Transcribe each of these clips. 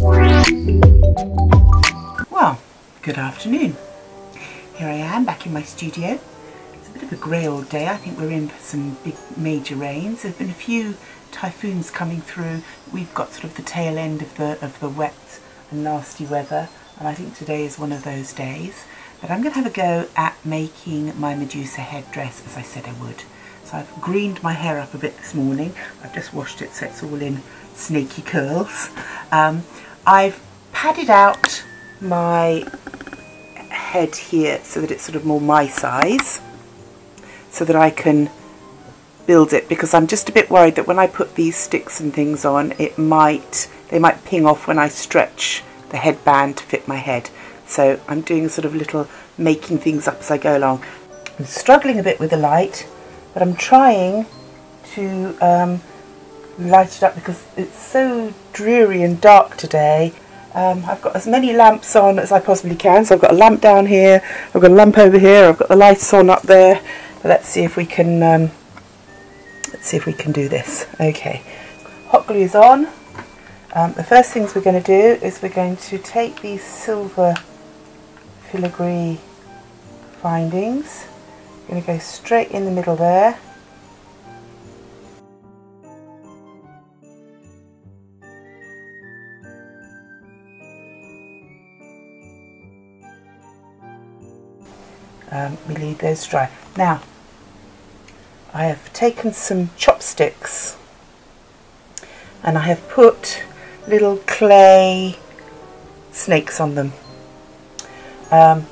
Well, good afternoon. Here I am back in my studio. It's a bit of a grey old day. I think we're in for some big major rains. There have been a few typhoons coming through. We've got sort of the tail end of the wet and nasty weather, and I think today is one of those days. But I'm going to have a go at making my Medusa headdress as I said I would. So I've greened my hair up a bit this morning. I've just washed it so it's all in snaky curls. I've padded out my head here so that it's sort of more my size, so that I can build it, because I'm just a bit worried that when I put these sticks and things on, they might ping off when I stretch the headband to fit my head. So I'm doing sort of little making things up as I go along. I'm struggling a bit with the light, but I'm trying to light it up because it's so dreary and dark today. I've got as many lamps on as I possibly can. So I've got a lamp down here, I've got a lamp over here, I've got the lights on up there. But let's see if we can do this. Okay, hot glue is on. The first things we're going to do is we're going to take these silver filigree findings. I'm going to go straight in the middle there. We leave those dry. Now, I have taken some chopsticks and I have put little clay snakes on them.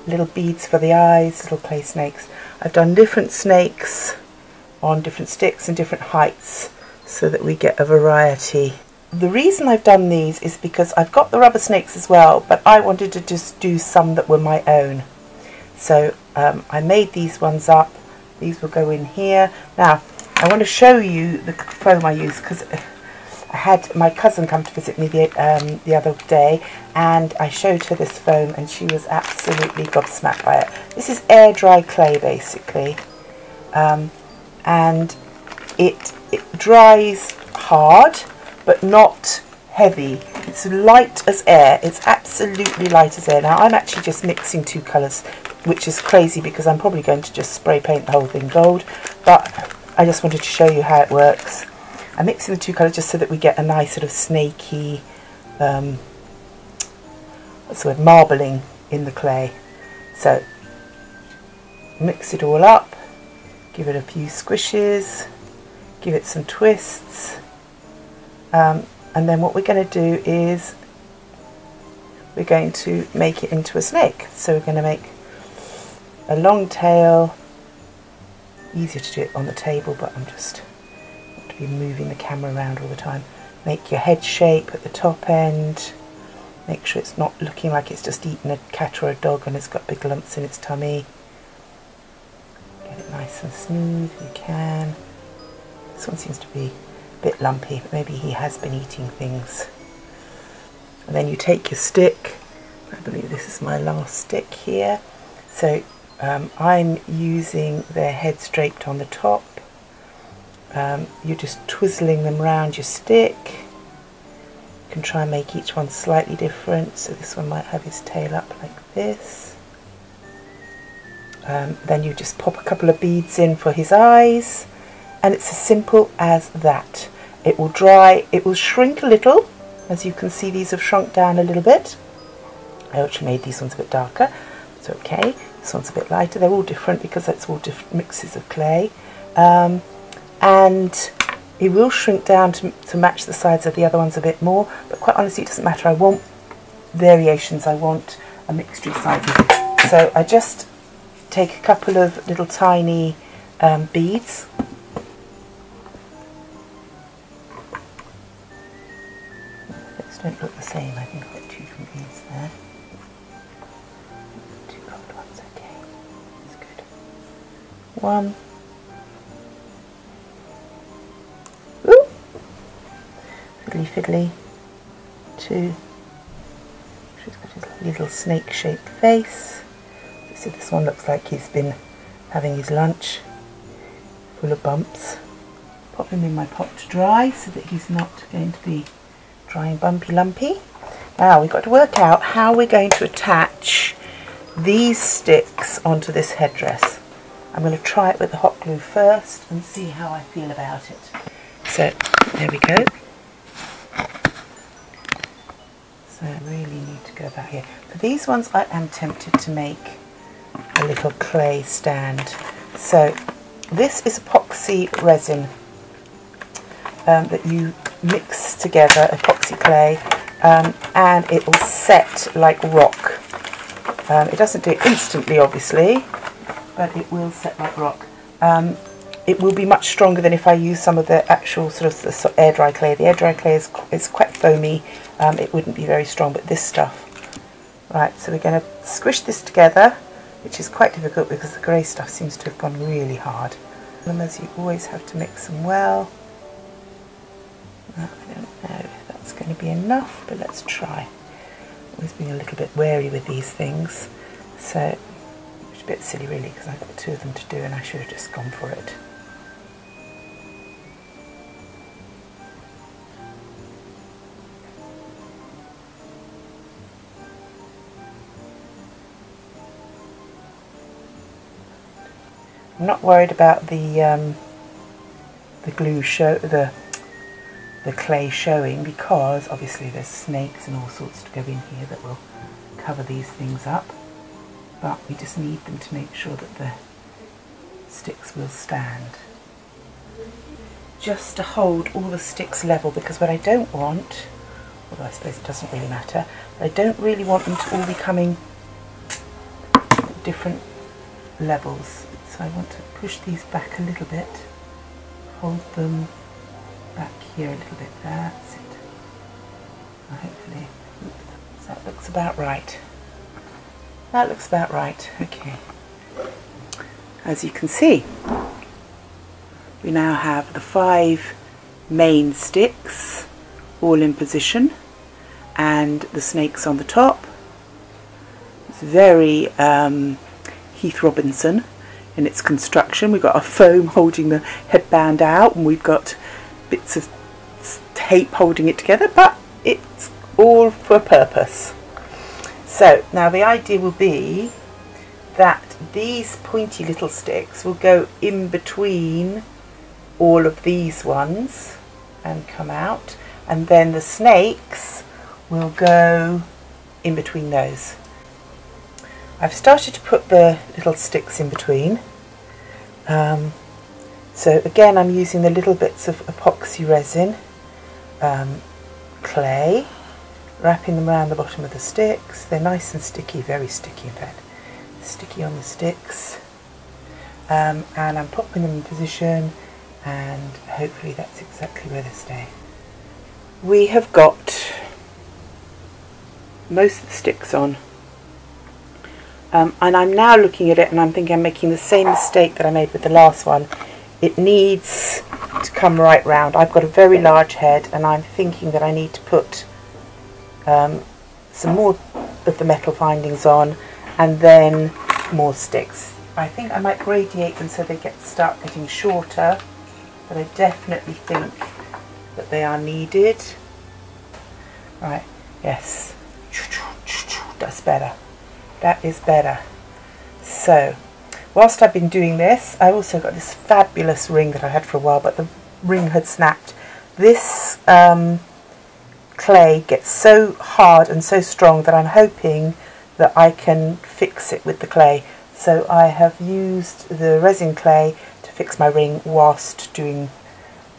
Little beads for the eyes, little clay snakes. I've done different snakes on different sticks and different heights so that we get a variety. The reason I've done these is because I've got the rubber snakes as well, but I wanted to just do some that were my own. So I made these ones up. These will go in here. Now, I want to show you the foam I use, because I had my cousin come to visit me the other day, and I showed her this foam and she was absolutely gobsmacked by it. This is air dry clay basically, and it dries hard but not heavy. It's light as air. It's absolutely light as air. Now I'm actually just mixing two colours, which is crazy because I'm probably going to just spray paint the whole thing gold, but I just wanted to show you how it works. I'm mixing the two colours just so that we get a nice sort of snaky, what's the word, marbling in the clay. So mix it all up, give it a few squishes, give it some twists, and then what we're going to do is we're going to make it into a snake. So we're going to make a long tail. Easier to do it on the table, but I'm just want to be moving the camera around all the time. Make your head shape at the top end. Make sure it's not looking like it's just eaten a cat or a dog and it's got big lumps in its tummy. Get it nice and smooth if you can. This one seems to be a bit lumpy, but maybe he has been eating things. And then you take your stick. I believe this is my last stick here. So I'm using their heads draped on the top. You're just twizzling them around your stick. You can try and make each one slightly different. So this one might have his tail up like this. Then you just pop a couple of beads in for his eyes, and it's as simple as that. It will dry, it will shrink a little. As you can see, these have shrunk down a little bit. I actually made these ones a bit darker. It's okay. This one's a bit lighter. They're all different because that's all different mixes of clay. And it will shrink down to match the size of the other ones a bit more. But quite honestly, it doesn't matter. I want variations. I want a mixture of sizes. So I just take a couple of little tiny beads. Those don't look the same. I think I've got two different beads there. Two coloured ones, okay. That's good. One. Ooh! Fiddly fiddly. Two. She's got his little snake-shaped face. So this one looks like he's been having his lunch, full of bumps. Pop him in my pot to dry so that he's not going to be dry and bumpy lumpy. Now we've got to work out how we're going to attach these sticks onto this headdress. I'm going to try it with the hot glue first and see how I feel about it. So there we go. So I really need to go back here. For these ones I am tempted to make a little clay stand. So this is epoxy resin that you mix together, epoxy clay, and it will set like rock. It doesn't do it instantly obviously, but it will set like rock. It will be much stronger than if I use some of the actual sort of air dry clay. The air dry clay is quite foamy. It wouldn't be very strong, but this stuff. Right, so we're going to squish this together, which is quite difficult because the grey stuff seems to have gone really hard. And as you always have to mix them well. I don't know if that's going to be enough, but let's try. Always being a little bit wary with these things, so it's a bit silly really because I've got two of them to do and I should have just gone for it. I'm not worried about the glue the clay showing, because obviously there's snakes and all sorts to go in here that will cover these things up, but we just need them to make sure that the sticks will stand, just to hold all the sticks level, because what I don't want, although I suppose it doesn't really matter, I don't really want them to all be coming different levels. So I want to push these back a little bit, hold them back here a little bit. That's it. Hopefully, that looks about right. That looks about right. Okay. As you can see, we now have the 5 main sticks all in position, and the snakes on the top. It's very Heath Robinson in its construction. We've got a foam holding the headband out, and we've got bits of tape holding it together, but it's all for a purpose. So now the idea will be that these pointy little sticks will go in between all of these ones and come out, and then the snakes will go in between those. I've started to put the little sticks in between. So again, I'm using the little bits of epoxy resin, clay, wrapping them around the bottom of the sticks. They're nice and sticky, very sticky in fact, sticky on the sticks. And I'm popping them in position, and hopefully that's exactly where they stay. We have got most of the sticks on. And I'm now looking at it and I'm thinking I'm making the same mistake that I made with the last one. It needs to come right round. I've got a very large head and I'm thinking that I need to put some more of the metal findings on and then more sticks. I think I might gradiate them so they start getting shorter, but I definitely think that they are needed. Right, yes, that's better. That is better. So, whilst I've been doing this, I also got this fabulous ring that I had for a while, but the ring had snapped. This clay gets so hard and so strong that I'm hoping that I can fix it with the clay. So I have used the resin clay to fix my ring whilst doing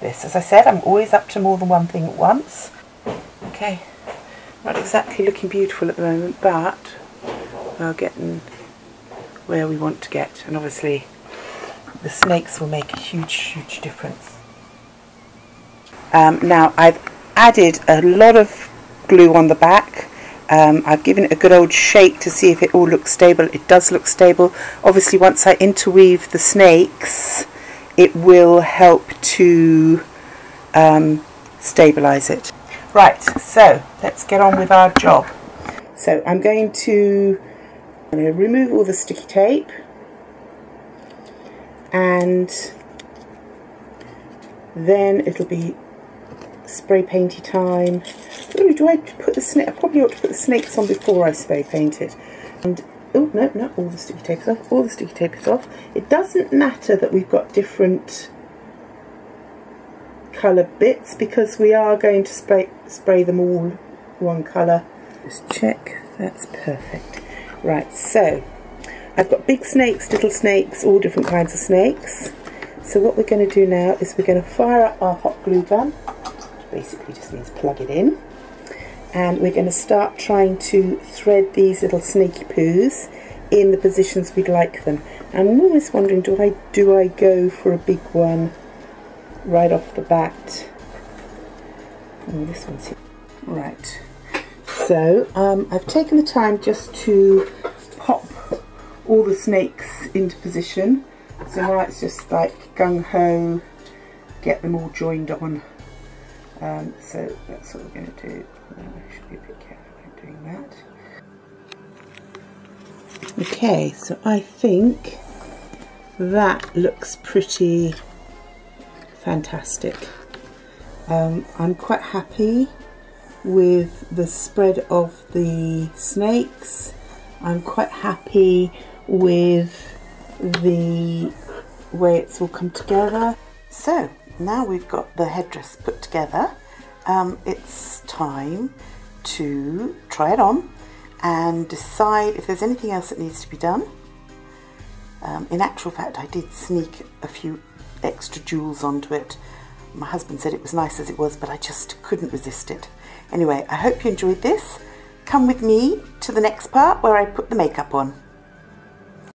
this. As I said, I'm always up to more than one thing at once. Okay, not exactly looking beautiful at the moment, but we're getting where we want to get, and obviously the snakes will make a huge difference. Now I've added a lot of glue on the back. I've given it a good old shake to see if it all looks stable. It does look stable. Obviously once I interweave the snakes it will help to stabilize it. Right, so let's get on with our job. So I'm going to remove all the sticky tape, and then it'll be spray painty time. Ooh, do I put the snake? I probably ought to put the snakes on before I spray paint it. And oh no, no, all the sticky tape is off. All the sticky tape is off. It doesn't matter that we've got different colour bits because we are going to spray them all one colour. Just check, that's perfect. Right, so I've got big snakes, little snakes, all different kinds of snakes. So what we're going to do now is we're going to fire up our hot glue gun, which basically just means plug it in, and we're going to start trying to thread these little snaky poos in the positions we'd like them. And I'm always wondering, do I go for a big one right off the bat? Oh, this one's here. Right. So I've taken the time just to pop all the snakes into position. So now it's just like gung-ho, get them all joined on. So that's what we're going to do. I should be a bit careful about doing that. Okay, so I think that looks pretty fantastic. I'm quite happy with the spread of the snakes. I'm quite happy with the way it's all come together. So now we've got the headdress put together, it's time to try it on and decide if there's anything else that needs to be done. In actual fact, I did sneak a few extra jewels onto it. My husband said it was nice as it was, but I just couldn't resist it. Anyway, I hope you enjoyed this. Come with me to the next part where I put the makeup on.